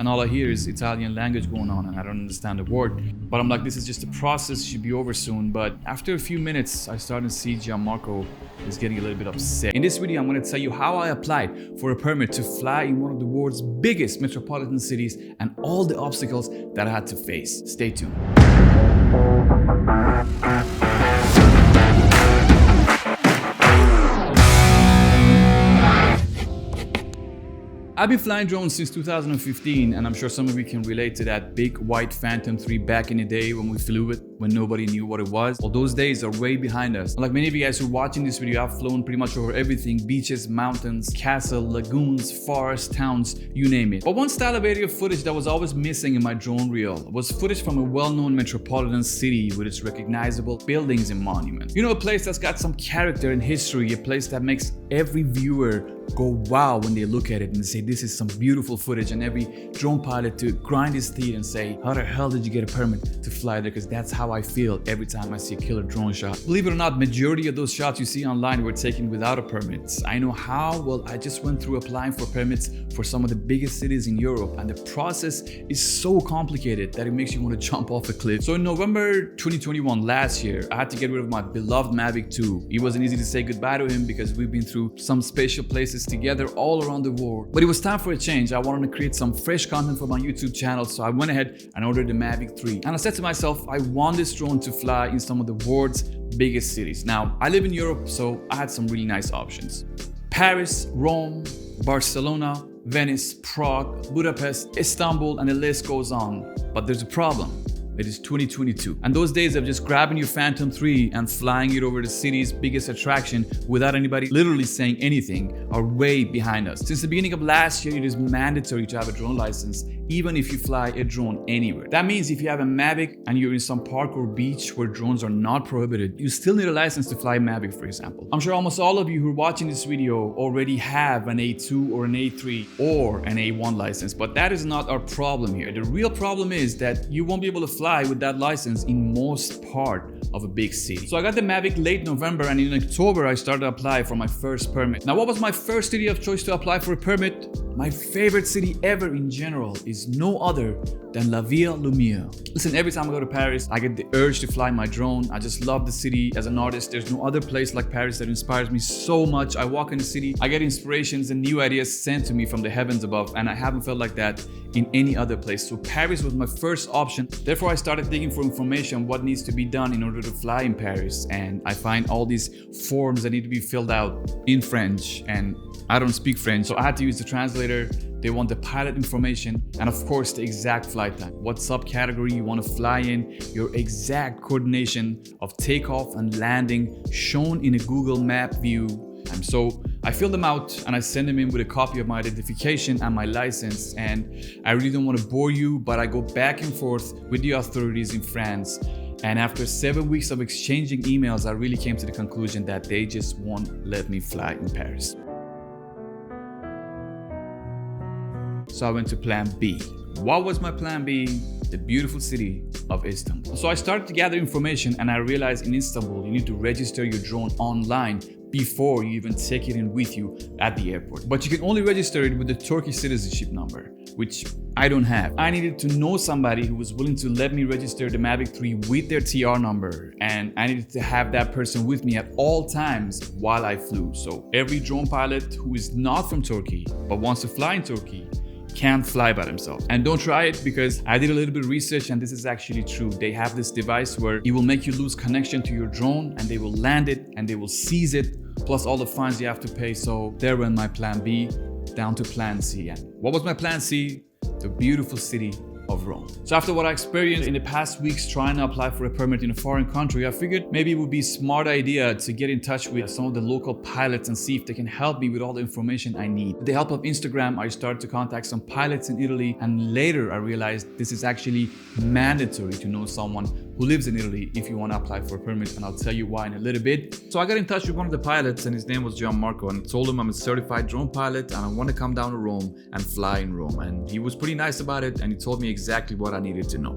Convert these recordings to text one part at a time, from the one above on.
and all I hear is Italian language going on and I don't understand a word. But I'm like, this is just a process, should be over soon. But after a few minutes, I started to see Gianmarco is getting a little bit upset. In this video, I'm going to tell you how I applied for a permit to fly in one of the world's biggest metropolitan cities and all the obstacles that I had to face. Stay tuned. I've been flying drones since 2015, and I'm sure some of you can relate to that big white Phantom 3 back in the day when we flew it, when nobody knew what it was. Well, those days are way behind us. Like many of you guys who are watching this video, I've flown pretty much over everything: beaches, mountains, castle, lagoons, forests, towns, you name it. But one style of aerial footage that was always missing in my drone reel was footage from a well-known metropolitan city with its recognizable buildings and monuments. You know, a place that's got some character and history, a place that makes every viewer go wow when they look at it and say, this is some beautiful footage, and every drone pilot to grind his teeth and say, how the hell did you get a permit to fly there? Because that's how I feel every time I see a killer drone shot. Believe it or not, majority of those shots you see online were taken without a permit. I know how. Well, I just went through applying for permits for some of the biggest cities in Europe, and the process is so complicated that it makes you want to jump off a cliff. So in November 2021, last year, I had to get rid of my beloved Mavic 2. It wasn't easy to say goodbye to him because we've been through some special places together all around the world. But it was time for a change. I wanted to create some fresh content for my YouTube channel, so I went ahead and ordered the Mavic 3. And I said to myself, I want this drone to fly in some of the world's biggest cities. Now, I live in Europe, so I had some really nice options. Paris, Rome, Barcelona, Venice, Prague, Budapest, Istanbul, and the list goes on. But there's a problem. It is 2022. And those days of just grabbing your Phantom 3 and flying it over the city's biggest attraction without anybody literally saying anything are way behind us. Since the beginning of last year, it is mandatory to have a drone license, even if you fly a drone anywhere. That means if you have a Mavic and you're in some park or beach where drones are not prohibited, you still need a license to fly a Mavic, for example. I'm sure almost all of you who are watching this video already have an A2 or an A3 or an A1 license, but that is not our problem here. The real problem is that you won't be able to fly with that license in most part of a big city. So I got the Mavic late November, and in October I started to apply for my first permit. Now, what was my first city of choice to apply for a permit? My favorite city ever in general is no other than La Ville Lumiere. Listen, every time I go to Paris, I get the urge to fly my drone. I just love the city. As an artist, there's no other place like Paris that inspires me so much. I walk in the city, I get inspirations and new ideas sent to me from the heavens above, and I haven't felt like that in any other place. So Paris was my first option. Therefore, I started digging for information on what needs to be done in order to fly in Paris. And I find all these forms that need to be filled out in French, and I don't speak French, so I had to use the translator. They want the pilot information and of course the exact flight time, what subcategory you want to fly in, your exact coordination of takeoff and landing shown in a Google map view. And so I fill them out and I send them in with a copy of my identification and my license. And I really don't want to bore you, but I go back and forth with the authorities in France. And after 7 weeks of exchanging emails, I really came to the conclusion that they just won't let me fly in Paris. So I went to plan B. What was my plan B? The beautiful city of Istanbul. So I started to gather information, and I realized in Istanbul, you need to register your drone online before you even take it in with you at the airport. But you can only register it with the Turkish citizenship number, which I don't have. I needed to know somebody who was willing to let me register the Mavic 3 with their TR number, and I needed to have that person with me at all times while I flew. So every drone pilot who is not from Turkey but wants to fly in Turkey can't fly by themselves. And don't try it, because I did a little bit of research and this is actually true. They have this device where it will make you lose connection to your drone, and they will land it and they will seize it, plus all the fines you have to pay. So there went my plan B down to plan C. And what was my plan C? The beautiful city of Rome. So after what I experienced in the past weeks trying to apply for a permit in a foreign country, I figured maybe it would be a smart idea to get in touch with some of the local pilots and see if they can help me with all the information I need. With the help of Instagram, I started to contact some pilots in Italy, and later I realized this is actually mandatory to know someone who lives in Italy if you want to apply for a permit, and I'll tell you why in a little bit. So I got in touch with one of the pilots, and his name was Gianmarco, and I told him I'm a certified drone pilot and I want to come down to Rome and fly in Rome. And he was pretty nice about it, and he told me exactly what I needed to know.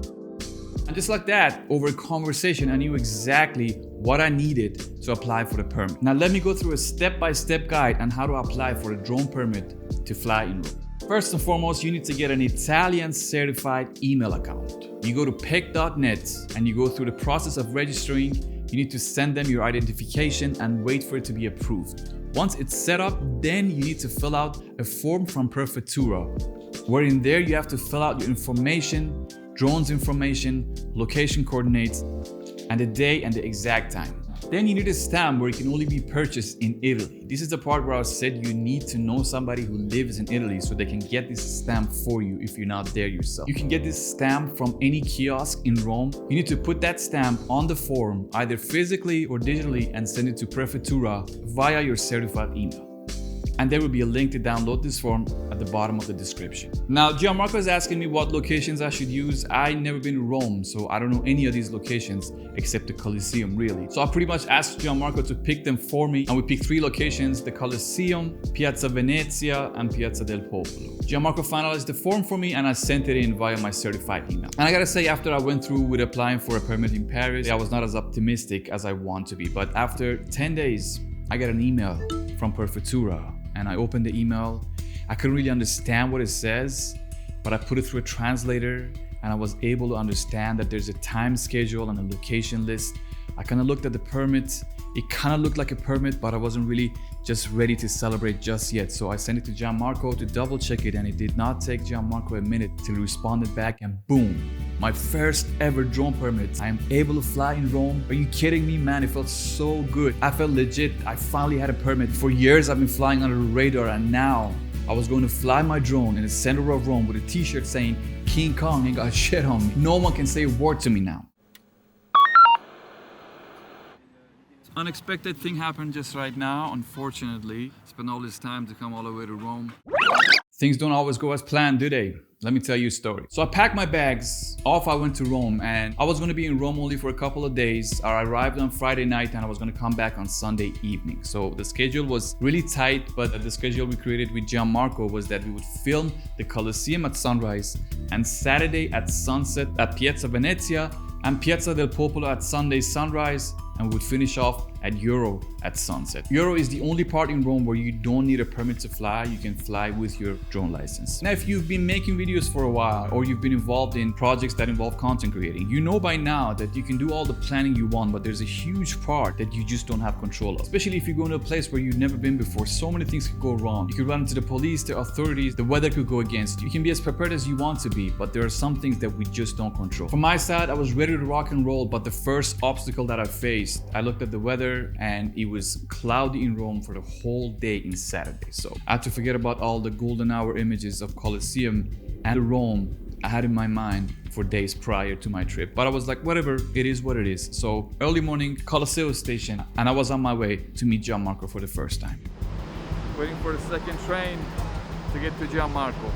And just like that, over a conversation, I knew exactly what I needed to apply for the permit. Now let me go through a step-by-step guide on how to apply for a drone permit to fly in Rome. First and foremost, you need to get an Italian certified email account. You go to pec.net and you go through the process of registering. You need to send them your identification and wait for it to be approved. Once it's set up, then you need to fill out a form from Prefettura, where in there you have to fill out your information, drones information, location coordinates, and the day and the exact time. Then you need a stamp where it can only be purchased in Italy. This is the part where I said you need to know somebody who lives in Italy so they can get this stamp for you if you're not there yourself. You can get this stamp from any kiosk in Rome. You need to put that stamp on the form, either physically or digitally, and send it to Prefettura via your certified email. And there will be a link to download this form at the bottom of the description. Now, Gianmarco is asking me what locations I should use. I've never been to Rome, so I don't know any of these locations except the Colosseum, really. So I pretty much asked Gianmarco to pick them for me, and we picked 3 locations: the Colosseum, Piazza Venezia, and Piazza del Popolo. Gianmarco finalized the form for me, and I sent it in via my certified email. And I gotta say, after I went through with applying for a permit in Paris, I was not as optimistic as I want to be. But after 10 days, I got an email from Prefettura. And I opened the email. I couldn't really understand what it says, but I put it through a translator and I was able to understand that there's a time schedule and a location list. I kind of looked at the permit. It kind of looked like a permit, but I wasn't really just ready to celebrate just yet. So I sent it to Gianmarco to double check it, and it did not take Gianmarco a minute till he responded back, and boom, my first ever drone permit. I am able to fly in Rome. Are you kidding me, man? It felt so good. I felt legit. I finally had a permit. For years I've been flying under the radar, and now I was going to fly my drone in the center of Rome with a t-shirt saying King Kong ain't got shit on me. No one can say a word to me now. Unexpected thing happened just right now, unfortunately. Spent all this time to come all the way to Rome. Things don't always go as planned, do they? Let me tell you a story. So I packed my bags, off I went to Rome, and I was gonna be in Rome only for a couple of days. I arrived on Friday night and I was gonna come back on Sunday evening. So the schedule was really tight, but the schedule we created with Gianmarco was that we would film the Colosseum at sunrise and Saturday at sunset at Piazza Venezia and Piazza del Popolo at Sunday sunrise, and we would finish off at Euro at sunset. Euro is the only part in Rome where you don't need a permit to fly. You can fly with your drone license. Now, if you've been making videos for a while or you've been involved in projects that involve content creating, you know by now that you can do all the planning you want, but there's a huge part that you just don't have control of. Especially if you go to a place where you've never been before, so many things could go wrong. You could run into the police, the authorities, the weather could go against you. You can be as prepared as you want to be, but there are some things that we just don't control. From my side, I was ready to rock and roll, but the first obstacle that I faced, I looked at the weather and it was cloudy in Rome for the whole day in Saturday. So I had to forget about all the golden hour images of Colosseum and the Rome I had in my mind for days prior to my trip. But I was like, whatever, it is what it is. So early morning, Colosseo station, and I was on my way to meet Gianmarco for the first time. Waiting for the second train to get to Gianmarco.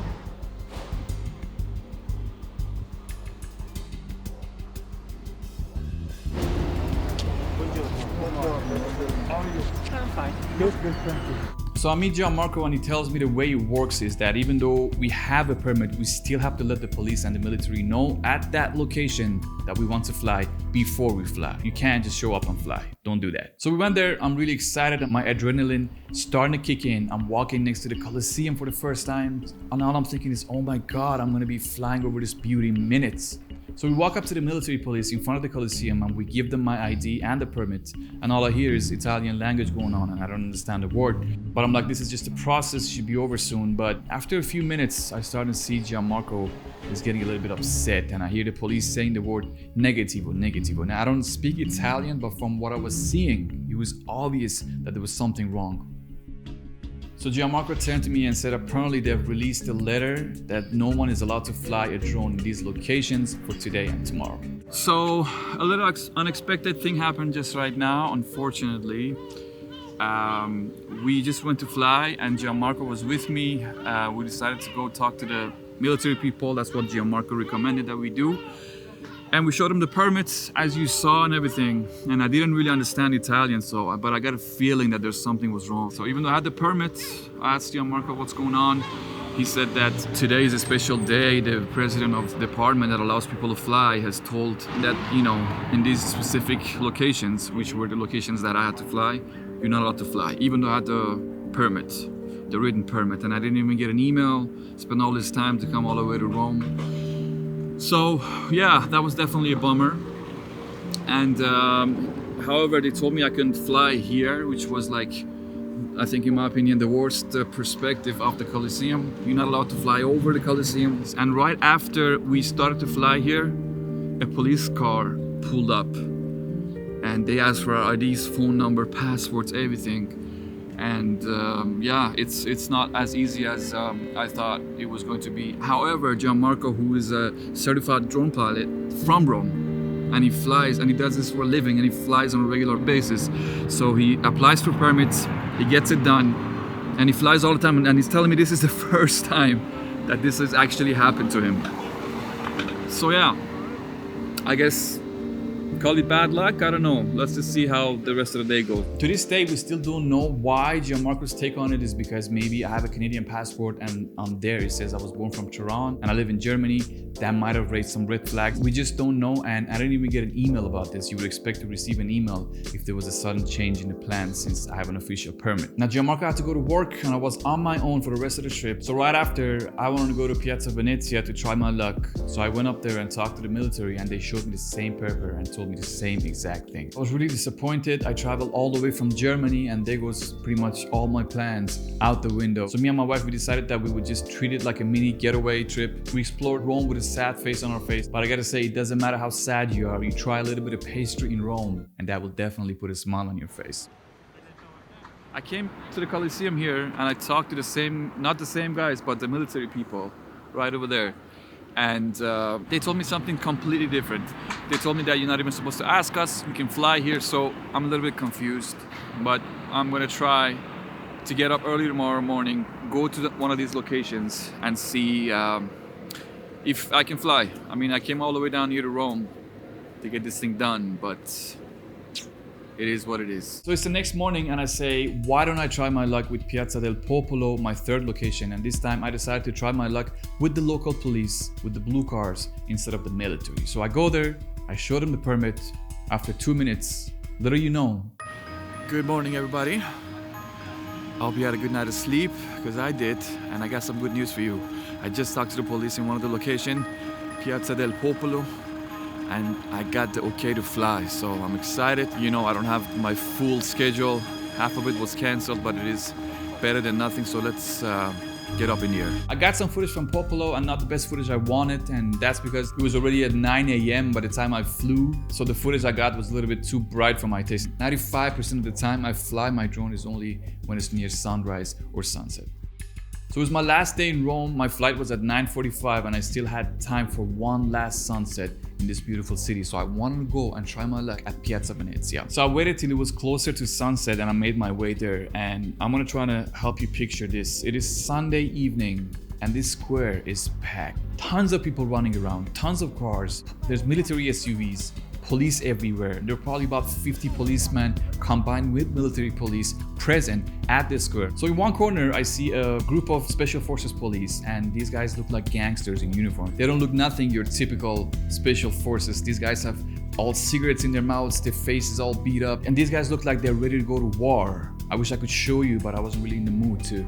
I'm fine. Good, thank you. So I meet Gianmarco and he tells me the way it works is that even though we have a permit, we still have to let the police and the military know at that location that we want to fly before we fly. You can't just show up and fly. Don't do that. So we went there. I'm really excited. My adrenaline starting to kick in. I'm walking next to the Colosseum for the first time. And all I'm thinking is, oh my God, I'm gonna be flying over this beauty in minutes. So we walk up to the military police in front of the Colosseum and we give them my ID and the permit, and all I hear is Italian language going on and I don't understand a word. But I'm like, this is just a process, should be over soon. But after a few minutes, I start to see Gianmarco is getting a little bit upset and I hear the police saying the word negativo, negativo. Now I don't speak Italian, but from what I was seeing, it was obvious that there was something wrong. So Gianmarco turned to me and said apparently they've released a letter that no one is allowed to fly a drone in these locations for today and tomorrow. So a little unexpected thing happened just right now, unfortunately. We just went to fly and Gianmarco was with me. We decided to go talk to the military people. That's what Gianmarco recommended that we do. And we showed him the permits, as you saw, and everything. And I didn't really understand Italian, but I got a feeling that there's something was wrong. So even though I had the permit, I asked Gianmarco what's going on. He said that today is a special day. The president of the department that allows people to fly has told that, you know, in these specific locations, which were the locations that I had to fly, you're not allowed to fly, even though I had the permit. the written permit, and I didn't even get an email. Spent all this time to come all the way to Rome. So yeah, that was definitely a bummer. And however, they told me I couldn't fly here, which was like, I think in my opinion, the worst perspective of the Colosseum. You're not allowed to fly over the Colosseum. And right after we started to fly here, a police car pulled up and they asked for our IDs, phone number, passports, everything. And yeah, it's not as easy as I thought it was going to be. However, Gianmarco, who is a certified drone pilot from Rome, and he flies and he does this for a living and he flies on a regular basis. So he applies for permits, he gets it done, and he flies all the time. And he's telling me this is the first time that this has actually happened to him. So yeah, I guess call it bad luck, I don't know. Let's just see how the rest of the day goes. To this day, we still don't know why Gianmarco's take on it is because maybe I have a Canadian passport and on there it says I was born from Tehran and I live in Germany. That might have raised some red flags. We just don't know, and I didn't even get an email about this. You would expect to receive an email if there was a sudden change in the plan since I have an official permit. Now Gianmarco had to go to work and I was on my own for the rest of the trip. So right after, I wanted to go to Piazza Venezia to try my luck. So I went up there and talked to the military and they showed me the same paper and told me the same exact thing. I was really disappointed. I traveled all the way from Germany and there goes pretty much all my plans out the window. So me and my wife, we decided that we would just treat it like a mini getaway trip. We explored Rome with a sad face on our face, but I gotta say, it doesn't matter how sad you are, you try a little bit of pastry in Rome and that will definitely put a smile on your face. I came to the Colosseum here and I talked to the same, not the same guys, but the military people right over there. And they told me something completely different. They told me that you're not even supposed to ask us, you can fly here. So I'm a little bit confused, but I'm gonna try to get up early tomorrow morning, go to one of these locations and see if I can fly. I mean, I came all the way down here to Rome to get this thing done, but it is what it is. So it's the next morning and I say, why don't I try my luck with Piazza del Popolo, my third location? And this time I decided to try my luck with the local police, with the blue cars, instead of the military. So I go there, I show them the permit. After 2 minutes, little you know. Good morning, everybody. I hope you had a good night of sleep, because I did, and I got some good news for you. I just talked to the police in one of the locations, Piazza del Popolo, and I got the okay to fly, so I'm excited. You know, I don't have my full schedule. Half of it was canceled, but it is better than nothing, so let's get up in here. I got some footage from Popolo and not the best footage I wanted, and that's because it was already at 9 a.m. by the time I flew, so the footage I got was a little bit too bright for my taste. 95% of the time I fly my drone is only when it's near sunrise or sunset. So it was my last day in Rome. My flight was at 9:45 and I still had time for one last sunset in this beautiful city. So I wanted to go and try my luck at Piazza Venezia. So I waited till it was closer to sunset and I made my way there. And I'm gonna try to help you picture this. It is Sunday evening and this square is packed. Tons of people running around, tons of cars. There's military SUVs. Police everywhere. There are probably about 50 policemen combined with military police present at this square. So in one corner, I see a group of special forces police, and these guys look like gangsters in uniform. They don't look nothing your typical special forces. These guys have all cigarettes in their mouths, their faces all beat up, and these guys look like they're ready to go to war. I wish I could show you, but I wasn't really in the mood to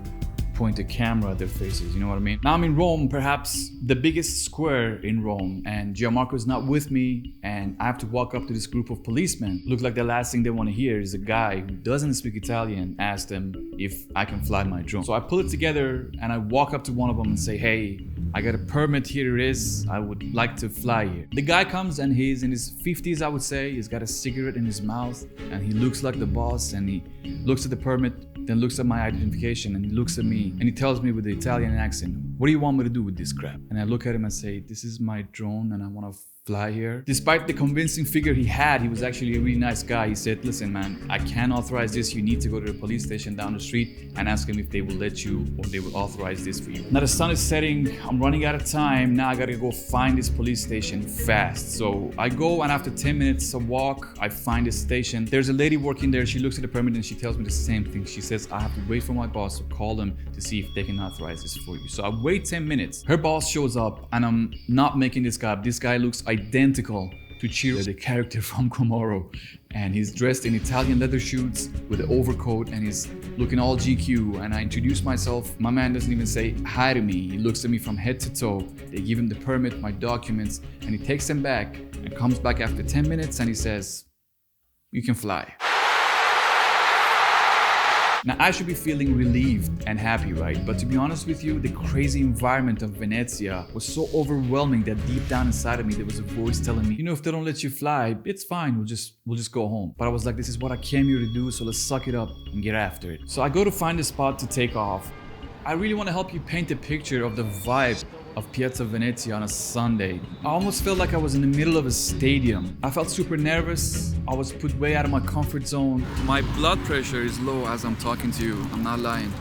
point a camera at their faces, you know what I mean? Now I'm in Rome, perhaps the biggest square in Rome, and Gianmarco is not with me, and I have to walk up to this group of policemen. Look like the last thing they want to hear is a guy who doesn't speak Italian ask them if I can fly my drone. So I pull it together and I walk up to one of them and say, hey, I got a permit, here it is, I would like to fly here. The guy comes and he's in his 50s, I would say. He's got a cigarette in his mouth and he looks like the boss, and he looks at the permit, then looks at my identification and he looks at me and he tells me with the Italian accent, what do you want me to do with this crap? And I look at him and say, this is my drone and I want to fly here. Despite the convincing figure he had, he was actually a really nice guy. He said, listen man, I can't authorize this. You need to go to the police station down the street and ask them if they will let you or they will authorize this for you. Now the sun is setting, I'm running out of time. Now I gotta go find this police station fast. So I go, and after 10 minutes of walk, I find this station. There's a lady working there. She looks at the permit and she tells me the same thing. She says, I have to wait for my boss to call them to see if they can authorize this for you. So I wait 10 minutes. Her boss shows up and I'm not making this guy up. This guy looks identical to Chiro, the character from Komoro. and he's dressed in Italian leather shoes with an overcoat, and he's looking all GQ. And I introduce myself. My man doesn't even say hi to me. He looks at me from head to toe. They give him the permit, my documents, and he takes them back and comes back after 10 minutes and he says, "You can fly." Now, I should be feeling relieved and happy, right? But to be honest with you, the crazy environment of Venezia was so overwhelming that deep down inside of me, there was a voice telling me, if they don't let you fly, it's fine, we'll just go home. But I was like, this is what I came here to do, so let's suck it up and get after it. So I go to find a spot to take off. I really want to help you paint a picture of the vibe of Piazza Venezia on a Sunday. I almost felt like I was in the middle of a stadium. I felt super nervous. I was put way out of my comfort zone. My blood pressure is low as I'm talking to you. I'm not lying.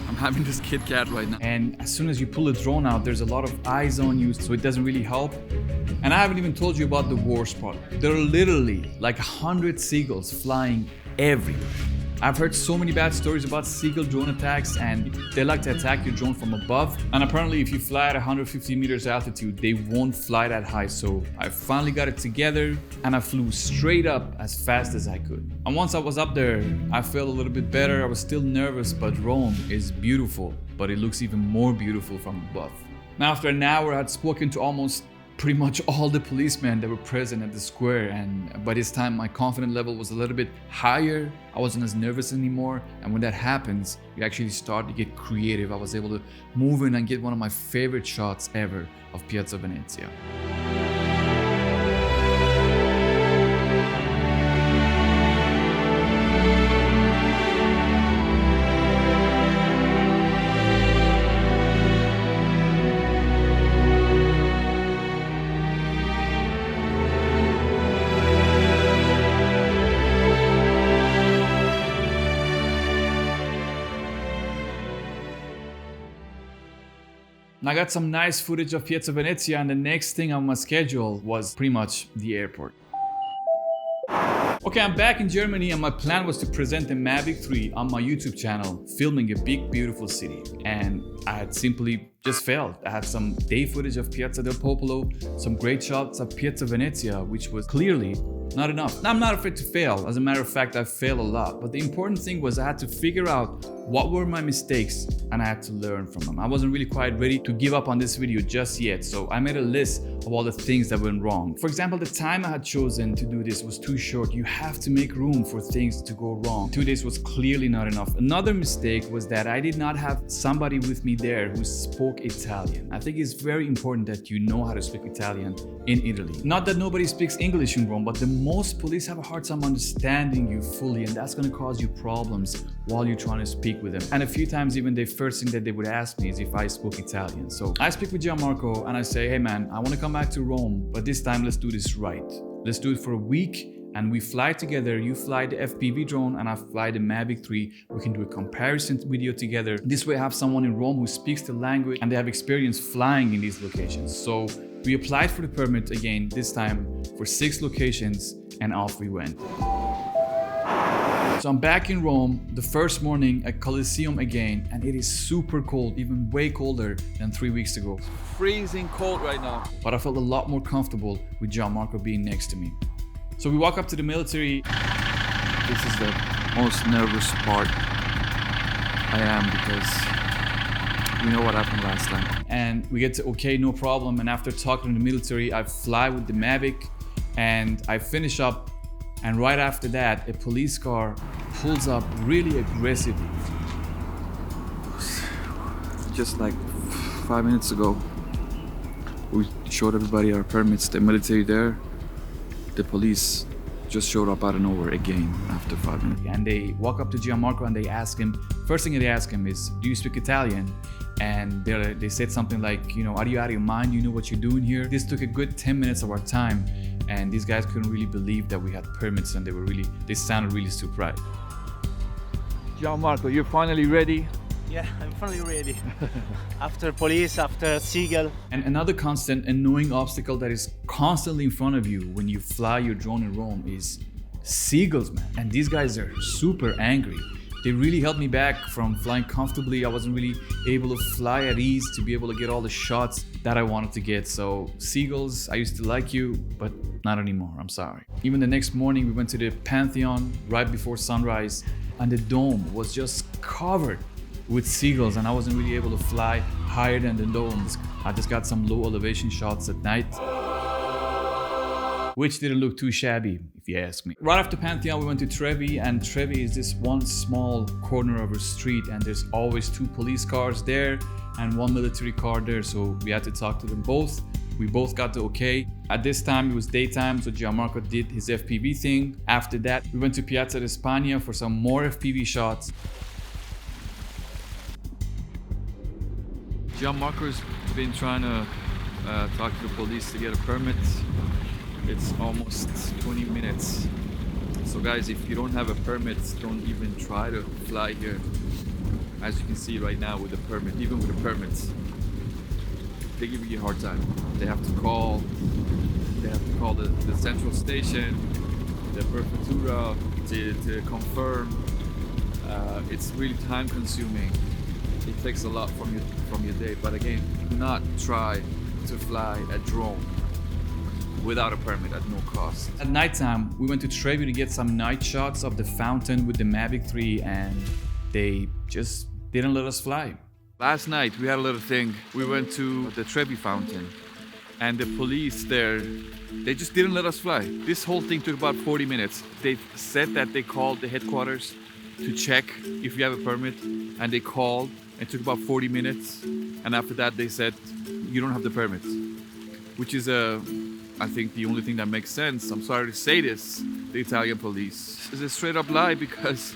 I'm having this Kit Kat right now. And as soon as you pull the drone out, there's a lot of eyes on you, so it doesn't really help. And I haven't even told you about the worst part. There are literally like 100 seagulls flying everywhere. I've heard so many bad stories about seagull drone attacks, and they like to attack your drone from above. And apparently if you fly at 150 meters altitude, they won't fly that high. So I finally got it together and I flew straight up as fast as I could. And once I was up there, I felt a little bit better. I was still nervous, but Rome is beautiful, but it looks even more beautiful from above. Now after an hour, I had spoken to almost pretty much all the policemen that were present at the square, and by this time my confidence level was a little bit higher. I wasn't as nervous anymore, and when that happens, you actually start to get creative. I was able to move in and get one of my favorite shots ever of Piazza Venezia. And I got some nice footage of Piazza Venezia, and the next thing on my schedule was pretty much the airport. Okay, I'm back in Germany, and my plan was to present the Mavic 3 on my YouTube channel, filming a big, beautiful city. And I had simply just failed. I had some day footage of Piazza del Popolo, some great shots of Piazza Venezia, which was clearly not enough. Now, I'm not afraid to fail. As a matter of fact, I fail a lot. But the important thing was I had to figure out what were my mistakes, and I had to learn from them. I wasn't really quite ready to give up on this video just yet, so I made a list of all the things that went wrong. For example, the time I had chosen to do this was too short. You have to make room for things to go wrong. 2 days was clearly not enough. Another mistake was that I did not have somebody with me there who spoke Italian. I think it's very important that you know how to speak Italian in Italy. Not that nobody speaks English in Rome, but the most police have a hard time understanding you fully, and that's going to cause you problems while you're trying to speak with them. And a few times even the first thing that they would ask me is if I spoke Italian. So I speak with Gianmarco and I say, hey man, I want to come back to Rome, but this time let's do this right. Let's do it for a week, and we fly together. You fly the FPV drone and I fly the Mavic 3. We can do a comparison video together. This way I have someone in Rome who speaks the language and they have experience flying in these locations. So we applied for the permit again, this time for 6 locations, and off we went. So I'm back in Rome the first morning at Colosseum again, and it is super cold, even way colder than 3 weeks ago. Freezing cold right now. But I felt a lot more comfortable with Gianmarco being next to me. So we walk up to the military. This is the most nervous part I am, because we know what happened last time. And we get to okay, no problem. And after talking to the military, I fly with the Mavic and I finish up. And right after that, a police car pulls up really aggressively. Just like 5 minutes ago, we showed everybody our permits, the military there. The police just showed up out of nowhere again after 5 minutes. And they walk up to Gianmarco and they ask him, first thing they ask him is, do you speak Italian? And they said something like, are you out of your mind? You know what you're doing here? This took a good 10 minutes of our time. And these guys couldn't really believe that we had permits, and they sounded really surprised. Gianmarco, you're finally ready? Yeah, I'm finally ready. After police, after seagull. And another constant annoying obstacle that is constantly in front of you when you fly your drone in Rome is seagulls, man. And these guys are super angry. They really held me back from flying comfortably. I wasn't really able to fly at ease to be able to get all the shots that I wanted to get. So seagulls, I used to like you, but not anymore, I'm sorry. Even the next morning, we went to the Pantheon right before sunrise, and the dome was just covered with seagulls, and I wasn't really able to fly higher than the domes. I just got some low elevation shots at night, which didn't look too shabby, if you ask me. Right after Pantheon, we went to TREVI, and TREVI is this one small corner of a street, and there's always 2 police cars there and 1 military car there, so we had to talk to them both. We both got the okay. At this time, it was daytime, so Gianmarco did his FPV thing. After that, we went to Piazza di Spagna for some more FPV shots. Gianmarco's been trying to talk to the police to get a permit. It's almost 20 minutes. So guys, if you don't have a permit, don't even try to fly here. As you can see right now with the permit, even with the permits, they give you a hard time. They have to call the central station, the prefettura to confirm. It's really time consuming. It takes a lot from your day. But again, do not try to fly a drone without a permit at no cost. At nighttime, we went to TREVI to get some night shots of the fountain with the Mavic 3, and they just didn't let us fly. Last night, we had a little thing. We went to the TREVI fountain, and the police there, they just didn't let us fly. This whole thing took about 40 minutes. They said that they called the headquarters to check if you have a permit, and they called. It took about 40 minutes, and after that they said you don't have the permit, which is I think the only thing that makes sense. I'm sorry to say this, the Italian police. It's a straight up lie, because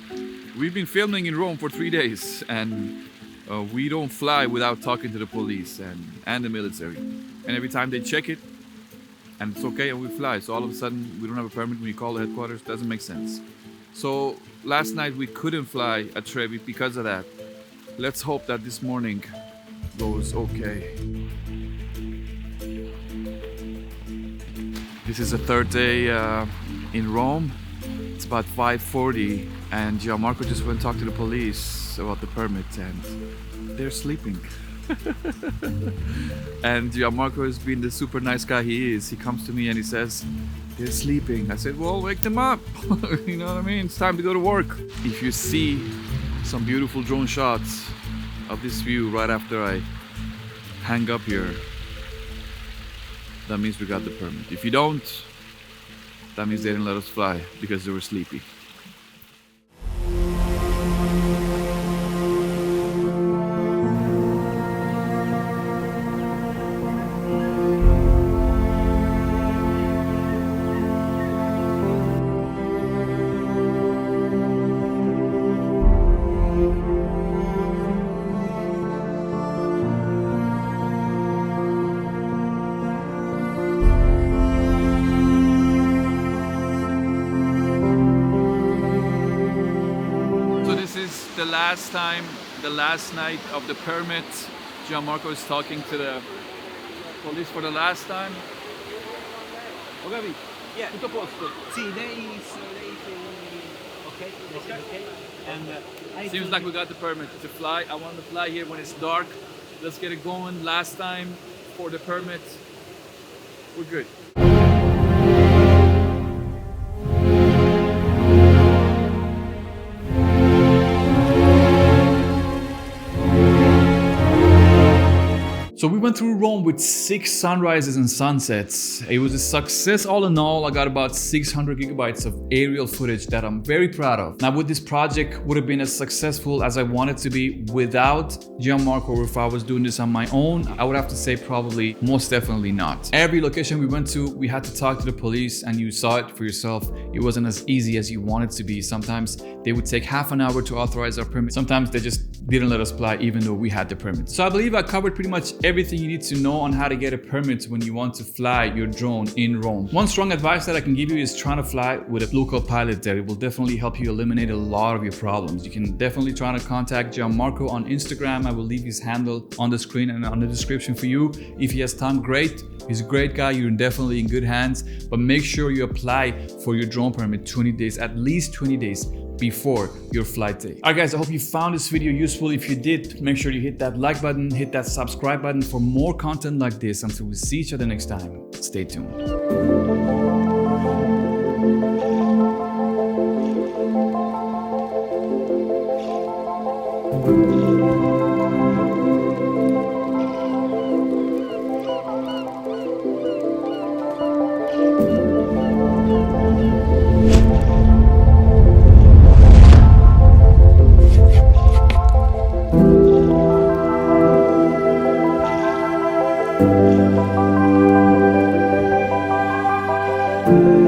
we've been filming in Rome for 3 days, and we don't fly without talking to the police and the military. And every time they check it, and it's okay, and we fly. So all of a sudden, we don't have a permit when you call the headquarters. Doesn't make sense. So last night we couldn't fly at TREVI because of that. Let's hope that this morning goes okay. This is the 3rd day in Rome. It's about 5:40, and Gianmarco just went and talked to the police about the permit, and they're sleeping. And Gianmarco has been the super nice guy he is. He comes to me and he says, they're sleeping. I said, well, wake them up. You know what I mean? It's time to go to work. If you see some beautiful drone shots of this view right after I hang up here, that means we got the permit. If you don't, that means they didn't let us fly because they were sleepy. The last night of the permit, Gianmarco is talking to the police for the last time. Ho capito? Yeah. Tutto a posto? Sì, lei okay? And seems like we got the permit to fly. I want to fly here when it's dark. Let's get it going. Last time for the permit. We're good. So we went through Rome with 6 sunrises and sunsets. It was a success all in all. I got about 600 gigabytes of aerial footage that I'm very proud of. Now, would this project would have been as successful as I wanted to be without Gianmarco, or if I was doing this on my own? I would have to say probably most definitely not. Every location we went to, we had to talk to the police, and you saw it for yourself. It wasn't as easy as you wanted to be. Sometimes they would take half an hour to authorize our permit. Sometimes they just didn't let us fly even though we had the permit. So I believe I covered pretty much everything you need to know on how to get a permit when you want to fly your drone in Rome. One strong advice that I can give you is trying to fly with a local pilot there. It will definitely help you eliminate a lot of your problems. You can definitely try to contact Gianmarco on Instagram. I will leave his handle on the screen and on the description for you. If he has time, great. He's a great guy, you're definitely in good hands, but make sure you apply for your drone permit 20 days, at least 20 days before your flight day. Alright guys, I hope you found this video useful. If you did, make sure you hit that like button, hit that subscribe button for more content like this. Until we see each other next time, stay tuned. Thank you.